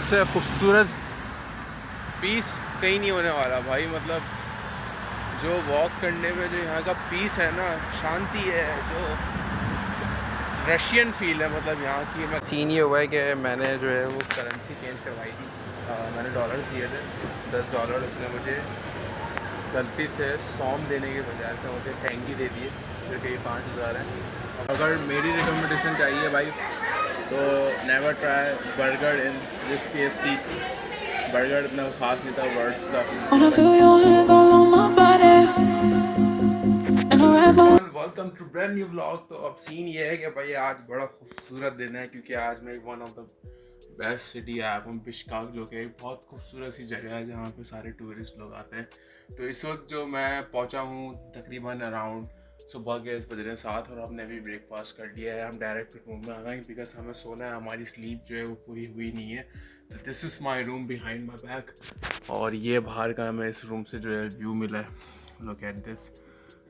इससे खूबसूरत पीस कहीं नहीं होने वाला भाई। मतलब जो वॉक करने में जो यहाँ का पीस है ना, शांति है, जो रशियन फील है मतलब यहाँ की। मैं सीन ये हुआ है कि मैंने जो है वो करेंसी चेंज करवाई थी। मैंने डॉलर दिए थे $10। उसने मुझे गलती से सौम देने के बजाय से मुझे टेंगी दे दिए जो कि 5,000 है। अगर मेरी रिकमेंडेशन चाहिए भाई तो never try burger in this KFC। Burger इतना खास नहीं था, वर्ड्स था। Welcome to brand new vlog. तो अब सीन ये है कि भाई आज बड़ा खूबसूरत दिन है क्योंकि आज मैं one of the best city आया हूँ, बिश्काक, जो कि एक बहुत खूबसूरत सी जगह है जहाँ पे सारे टूरिस्ट लोग आते हैं। तो इस वक्त जो मैं पहुँचा हूँ तकरीबन अराउंड सुबह के बज रहे 7 और हमने भी ब्रेकफास्ट कर लिया है। हम डायरेक्ट रूम में आ गए बिकॉज हमें सोना है, हमारी स्लीप जो है वो पूरी हुई नहीं है। तो this is my room behind my back और ये बाहर का हमें इस रूम से जो है व्यू मिला है। Look at this.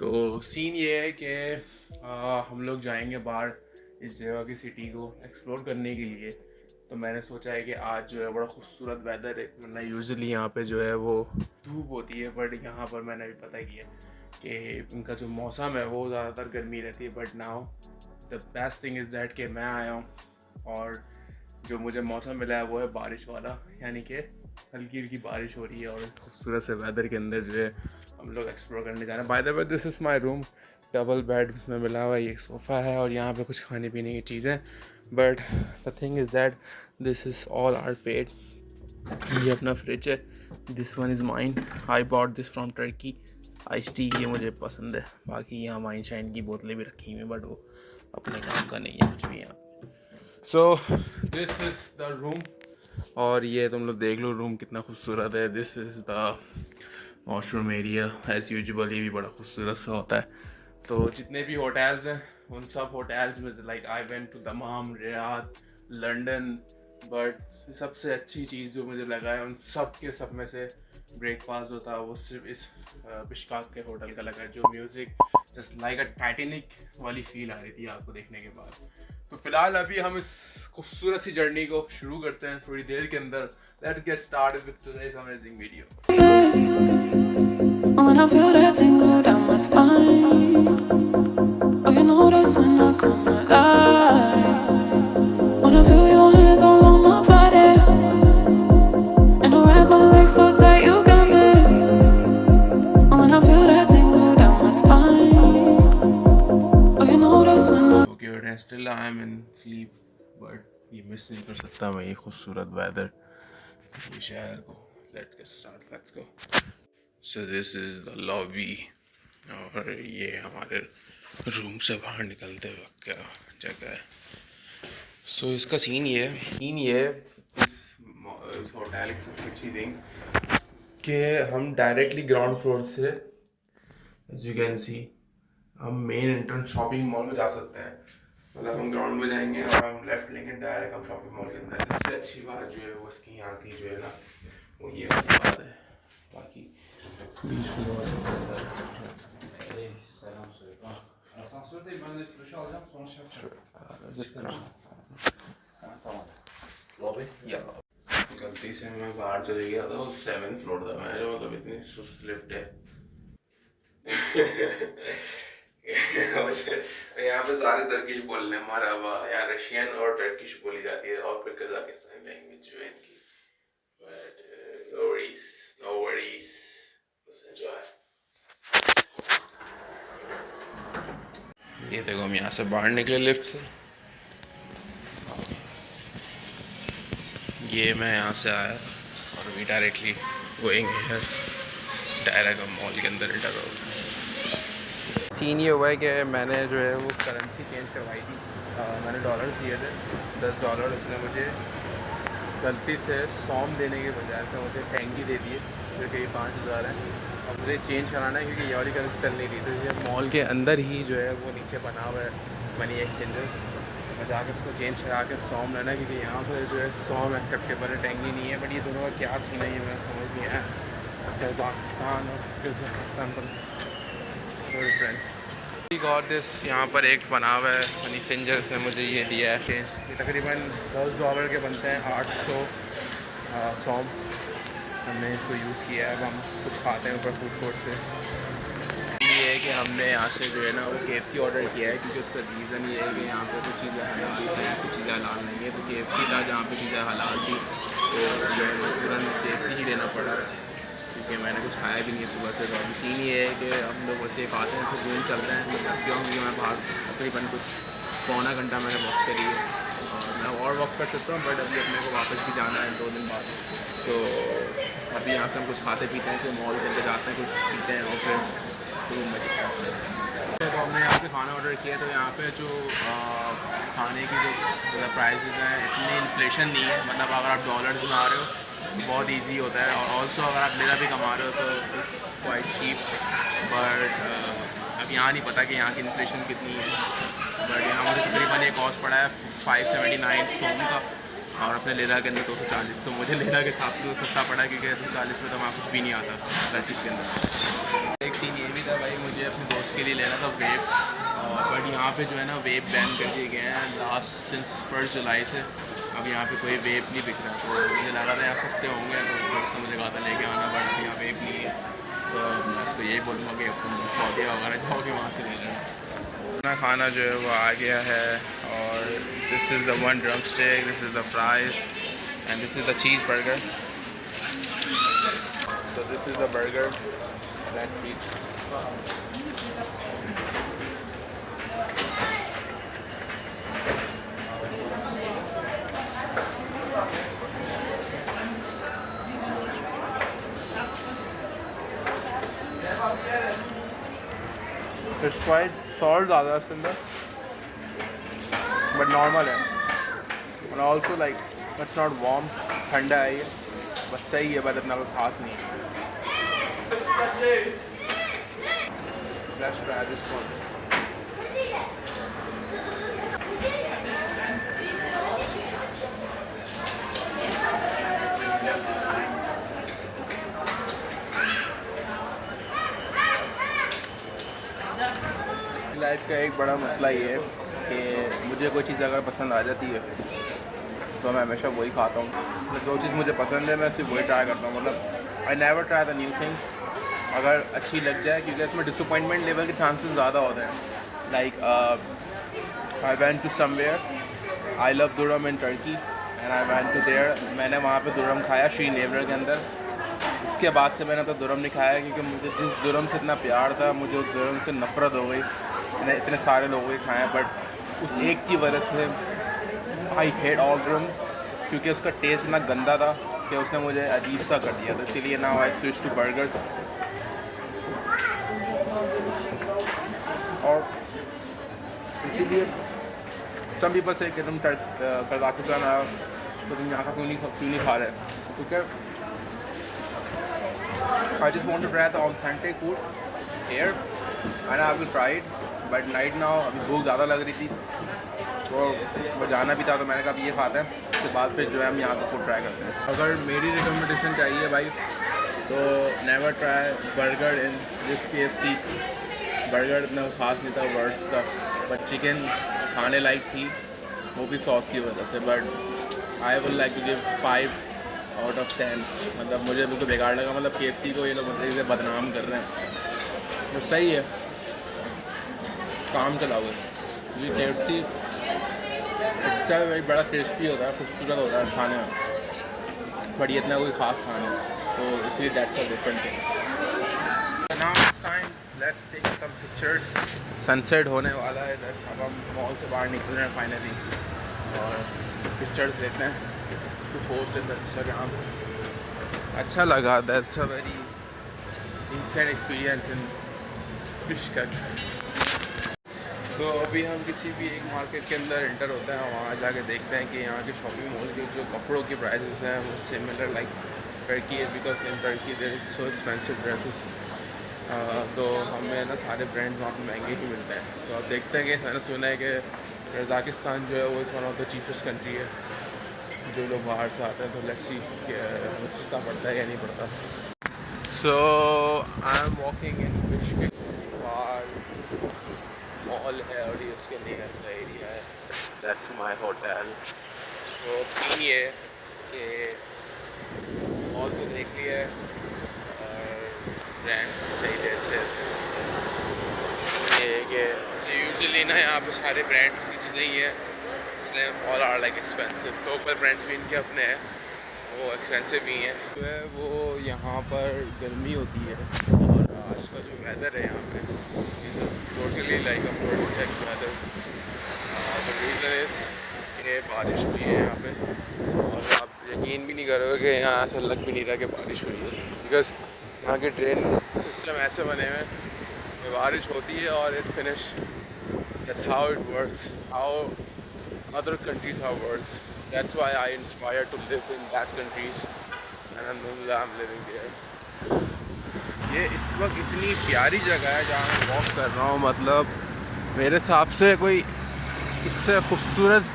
तो सीन ये है कि हम लोग जाएंगे बाहर इस जगह की सिटी को एक्सप्लोर करने के लिए। तो मैंने सोचा है कि आज जो है बड़ा खूबसूरत वेदर है, वरना यूजुअली यहाँ पे जो है वो धूप होती है, बट यहाँ पर मैंने अभी पता किया कि इनका जो मौसम है वो ज़्यादातर गर्मी रहती है। But now the best thing is that कि मैं आया हूँ और जो मुझे मौसम मिला है वो है बारिश वाला, यानी कि हल्की हल्की बारिश हो रही है और इस खूबसूरत से वेदर के अंदर जो है हम लोग एक्सप्लोर करने जा रहे हैं। By the way this is my room, double bed इसमें मिला हुआ है, एक सोफ़ा है और यहाँ पे कुछ खाने पीने की चीज़ें। But the thing is that this is all are paid. ये अपना फ्रिज है, this one is mine, I bought this from Turkey. Ice tea ये मुझे पसंद है। बाकी यहाँ माइन शाइन की बोतलें भी रखी हुई हैं बट वो अपने काम का नहीं है कुछ भी यहाँ। So this is the room और ये तुम लोग देख लो रूम कितना खूबसूरत है। This is the washroom area as usual, ये भी बड़ा खूबसूरत सा होता है। तो जितने भी होटल्स हैं उन सब होटल्स में like I went to Dammam, Riyadh, London, but सबसे अच्छी चीज़ जो मुझे लगा है उन सब में से ब्रेकफास्ट होता है वो सिर्फ इस बिश्काक के होटल का लगा है। जो म्यूज़िक जस्ट लाइक अ टाइटेनिक वाली फील आ रही थी आपको देखने के बाद। तो फिलहाल अभी हम इस खूबसूरत सी जर्नी को शुरू करते हैं थोड़ी देर के अंदर। Let's get started with today's amazing video. When I feel that tingle down my spine, oh, you know that's when I come alive. When I feel your hands all on my body, and I wrap my legs so tight you got me. When I feel that tingle down my spine, oh, you know that's when I. Okay, and still I am in sleep, but ये miss नहीं कर सकता मैं ये खूबसूरत weather, ये शहर को। Let's get started, let's go. So this is the lobby और ये हमारे रूम से बाहर निकलते वक्त क्या जगह है। सो इसका सीन ये है इस होटल की सबसे अच्छी थिंग कि हम डायरेक्टली ग्राउंड फ्लोर से एज यू कैन सी हम मेन एंट्रेंस शॉपिंग मॉल में जा सकते हैं। मतलब हम ग्राउंड में जाएंगे और हम लेफ्ट लेंगे डायरेक्ट हम शॉपिंग मॉल के अंदर। सबसे अच्छी बात जो है वो इसकी यहाँ की जो है ना वो ये वाली बात है। बाकी 20 फ्लोर के अंदर Selam söyle. Asansördeyim, ben de duş alacağım sonra şey yapacağım. Çıkarım. Tamam. Lobby? या गलती से मैं बाहर चले गया था, 7th फ्लोर था मैं, जो मतलब इतनी सुस्त लिफ्ट है। यहाँ पे सारे तर्किश बोलने मरहबा, यहाँ रशियन और टर्किश बोली जाती है और फिर कजाकिस्तानी लैंग्वेज जो है इनकी। But no worries, let's enjoy. ये देखो हम यहाँ से बाहर निकले लिफ्ट से। ये मैं यहाँ से आया और अभी डायरेक्टली गोइंग हियर, डायरेक्ट हम मॉल के अंदर एंटर हो गए। सीन ये हुआ है कि मैंने जो है वो करेंसी चेंज करवाई थी। मैंने डॉलर दिए थे $10। उसने मुझे गलती से सौम देने के बजाय से मुझे टेंगी दे दिए जो कि 5,000 है। अब मुझे चेंज कराना है क्योंकि ये वाली करेंसी चल नहीं रही। तो ये मॉल के अंदर ही जो है वो नीचे बना हुआ है मनी एक्सचेंजर, मैं जाकर उसको चेंज करा के सौम लेना है क्योंकि यहाँ पर जो है सौम एक्सेप्टेबल है, टेंगी नहीं है। बट ये दोनों का क्या सीन है ये मैंने समझ नहीं आया। कज़ाकिस्तान और कज़ाकिस्तान पर सॉरी फ्रेंड गॉट दिस। यहाँ पर एक बना हुआ है मनी एक्सचेंजर, ने मुझे ये दिया है चेंज। ये तकरीबन $10 के बनते हैं, सौंफ हमने इसको यूज़ किया है। अब हम कुछ खाते हैं ऊपर फूड कोर्ट से। ये है कि हमने यहाँ से जो है ना वो KFC ऑर्डर किया है, क्योंकि उसका रीज़न ये है कि यहाँ पे कुछ चीज़ें हलाल भी हैं, कुछ चीज़ें हलाल नहीं है। तो KFC था जहाँ पे चीज़ें हलाल थी, तो जो है तुरंत KFC ही लेना पड़ा, क्योंकि मैंने कुछ खाया भी नहीं है सुबह से। तो अभी सीन ये है कि हम लोग वैसे खाते हैं तो घूम चलते हैं, मतलब क्यों, क्योंकि मैं बाहर तकरीबन कुछ पौना घंटा मैंने वॉक करी है और मैं और वॉक कर सकता हूँ, बट अभी अपने को वापस भी जाना है 2 दिन बाद। तो अभी यहाँ से हम कुछ खाते पीते हैं, फिर मॉल के अंदर जाते हैं, कुछ पीते हैं और फिर रूम में चलते हैं। तो हमने यहाँ से खाना ऑर्डर किया, तो यहाँ पे जो खाने की जो प्राइसेस हैं इतनी इन्फ्लेशन नहीं है, मतलब अगर आप डॉलर्स में आ रहे हो तो बहुत इजी होता है, और ऑल्सो अगर आप लेना भी कमा रहे हो तो इट्स क्वाइट चीप। बट अब यहाँ नहीं पता कि यहाँ की इन्फ्लेशन कितनी है, बट यहाँ मुझे तकरीबन ये कॉस्ट पड़ा है 579 सोम का, और अपने लेदा के अंदर 240। तो मुझे लेदा के हिसाब से तो सस्ता पड़ा, क्योंकि 240 में तो वहाँ कुछ भी नहीं आता सर्टिस के अंदर। एक सीन ये भी था भाई, मुझे अपने दोस्त के लिए लेना था वेब, बट यहाँ पे जो है ना वेब बैन कर दिए गए हैं लास्ट सिंस 1 जुलाई से। अब यहाँ पे कोई वेब नहीं बिक रहा, तो मुझे लगा था यहाँ सस्ते होंगे, तो दोस्त ने मुझे कहा था लेके आना, बट यहाँ वेब नहीं है। तो मैं उसको यही बोलूँगा कि तुम सऊदी वगैरह जाओगे वहाँ से ले लेना। खाना जो है वो आ गया है, और this is the 1 drumstick, this is the fries and this is the cheese burger. So this is the burger. Let's eat. It's quite salt ज़्यादा है इसके अंदर, but normal है, and also like it's not warm, ठंडा है ये, बस सही है, बस इतना कुछ खास नहीं है। Let's try this one. Life का एक बड़ा मसला ये है कि मुझे कोई चीज़ अगर पसंद आ जाती है तो मैं हमेशा वही खाता हूँ। मतलब जो चीज़ मुझे पसंद है मैं सिर्फ वही ट्राई करता हूँ, मतलब I never try the new things अगर अच्छी लग जाए, क्योंकि इसमें डिसअपॉइंटमेंट लेवल के चांसेस ज़्यादा होते हैं। Like I went to somewhere, I love durum in Turkey and I went to there, मैंने वहाँ पे दुरम खाया श्रीनगर के अंदर। उसके बाद से मैंने तो दुरम नहीं खाया, क्योंकि मुझे जिस दुरम से इतना प्यार था मुझे उस दुरम से नफ़रत हो गई। मैंने इतने सारे लोगों के खाए, बट उस एक की वजह से आई हेट ऑल दुरम, क्योंकि उसका टेस्ट इतना गंदा था कि उसने मुझे अजीब सा कर दिया। तो इसीलिए now I switch to burgers. और इसीलिए सम पीपल से कि तुम कज़ाकिस्तान आओ तो तुम यहाँ का क्यों नहीं खा रहे, क्योंकि I just want to try the authentic food here and I will try it, but right now अभी भूख ज़्यादा लग रही थी तो वो जाना भी था, तो मैंने कहा अब ये खाता है, उसके बाद फिर जो है हम यहाँ का फूड ट्राई करते हैं। अगर मेरी रिकमेंडेशन चाहिए भाई तो never try burger in this KFC। Burger इतना खास नहीं था, वर्स था, बट चिकन खाने लायक थी, वो भी सॉस की वजह से। But I would like to give 5 out of 10। मतलब मुझे बिल्कुल बेकार लगा, मतलब KFC को ये लोग इसे बदनाम कर रहे हैं, तो सही है, काम चलाओगे, क्योंकि KFC इससे भी बड़ा टेस्टी होता है, खूबसूरत होता है खाने में, बट ये इतना कोई ख़ास खाना है, तो इसलिए that's a different thing. Now it's time, let's take some pictures. Sunset होने वाला है इधर, अब हम मॉल से बाहर निकल रहे हैं फाइनली, और पिक्चर्स लेते हैं to post in the Instagram. अच्छा लगा, that's a very innocent experience in Bishkek. तो अभी हम किसी भी एक मार्केट के अंदर एंटर होते हैं, वहाँ जाके देखते हैं कि यहाँ के शॉपिंग मॉल के जो कपड़ों की प्राइसेस हैं वो सिमिलर लाइक टर्की है, because in Turkey there is so expensive dresses. तो हमें ना सारे ब्रांड्स वहाँ पे महंगे ही मिलते हैं। तो अब देखते हैं कि मैंने सुना है कि कज़ाकिस्तान जो है वो is one of the cheapest country है, जो लोग बाहर से आते हैं, तो लेट्स सी सस्ता पड़ता है या नहीं पड़ता। So I am walking in Bishkek, mall है और ये उसके नियर का एरिया है, दैट्स माय होटल। तो सीन ये कि लेना है यहाँ पे सारे ब्रांड्स की चीज़ें ही हैं, इसलिए all are like expensive. Local brands भी इनके अपने हैं, वो एक्सपेंसिव ही हैं। जो है वो यहाँ पर गर्मी होती है और आज का जो वेदर है यहाँ पे is totally like a perfect weather. The reason is कि बारिश हुई है यहाँ पे, और आप यकीन भी नहीं करोगे कि यहाँ ऐसा लग भी नहीं रहा कि बारिश हुई है, बिकॉज यहाँ के ट्रेन सिस्टम ऐसे बने हुए हैं कि बारिश होती है और it finish. That's how it works, how other countries have worked. That's why I inspired to live in that countries, and alhamdulillah I'm living there. ये इस वक्त इतनी प्यारी जगह है जहाँ मैं वॉक कर रहा हूँ, मतलब मेरे हिसाब से कोई इससे खूबसूरत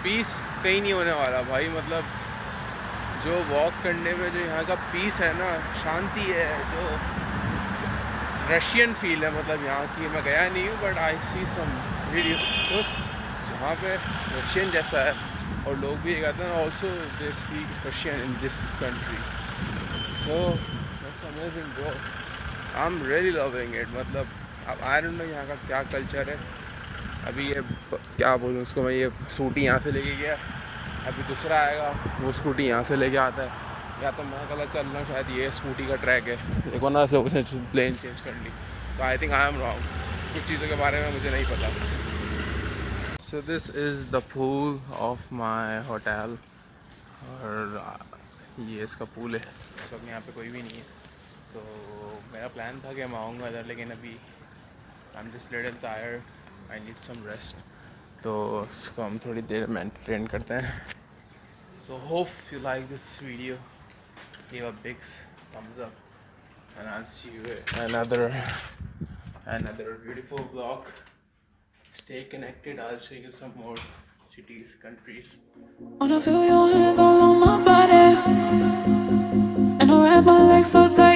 पीस कहीं नहीं होने वाला भाई। मतलब जो वॉक करने में जो यहाँ का पीस है ना, शांति है, जो रशियन फील है, मतलब यहाँ की मैं गया नहीं हूँ but I C some video वहाँ पे रशियन जैसा है, और लोग भी ये कहते हैं also they speak Russian in this country, so that's amazing bro, I am really loving it. मतलब अब आई डोंट नो यहाँ का क्या कल्चर है। अभी ये क्या बोलूँ उसको, मैं ये स्कूटी यहाँ से लेके गया, अभी दूसरा आएगा वो स्कूटी यहाँ से लेके आता है, या तो मैं गलत चल रहा हूँ, शायद ये स्कूटी का ट्रैक है, देखो ना से उसने प्लेन चेंज कर ली, तो I think I am wrong, कुछ चीज़ों के बारे में मुझे नहीं पता। So this is the pool of my hotel, और ये इसका पूल है। इस वक्त यहाँ पे कोई भी नहीं है, तो मेरा प्लान था कि मैं आऊँगा इधर, लेकिन अभी I am just little tired, I need some rest, तो इसको हम थोड़ी देर में एंटरटेन करते हैं। So hope you like this video, give a big thumbs up, and I'll see you in another beautiful vlog. Stay connected, I'll show you some more cities, countries. Wanna feel your hands all on my body, and I wrap my legs so tight.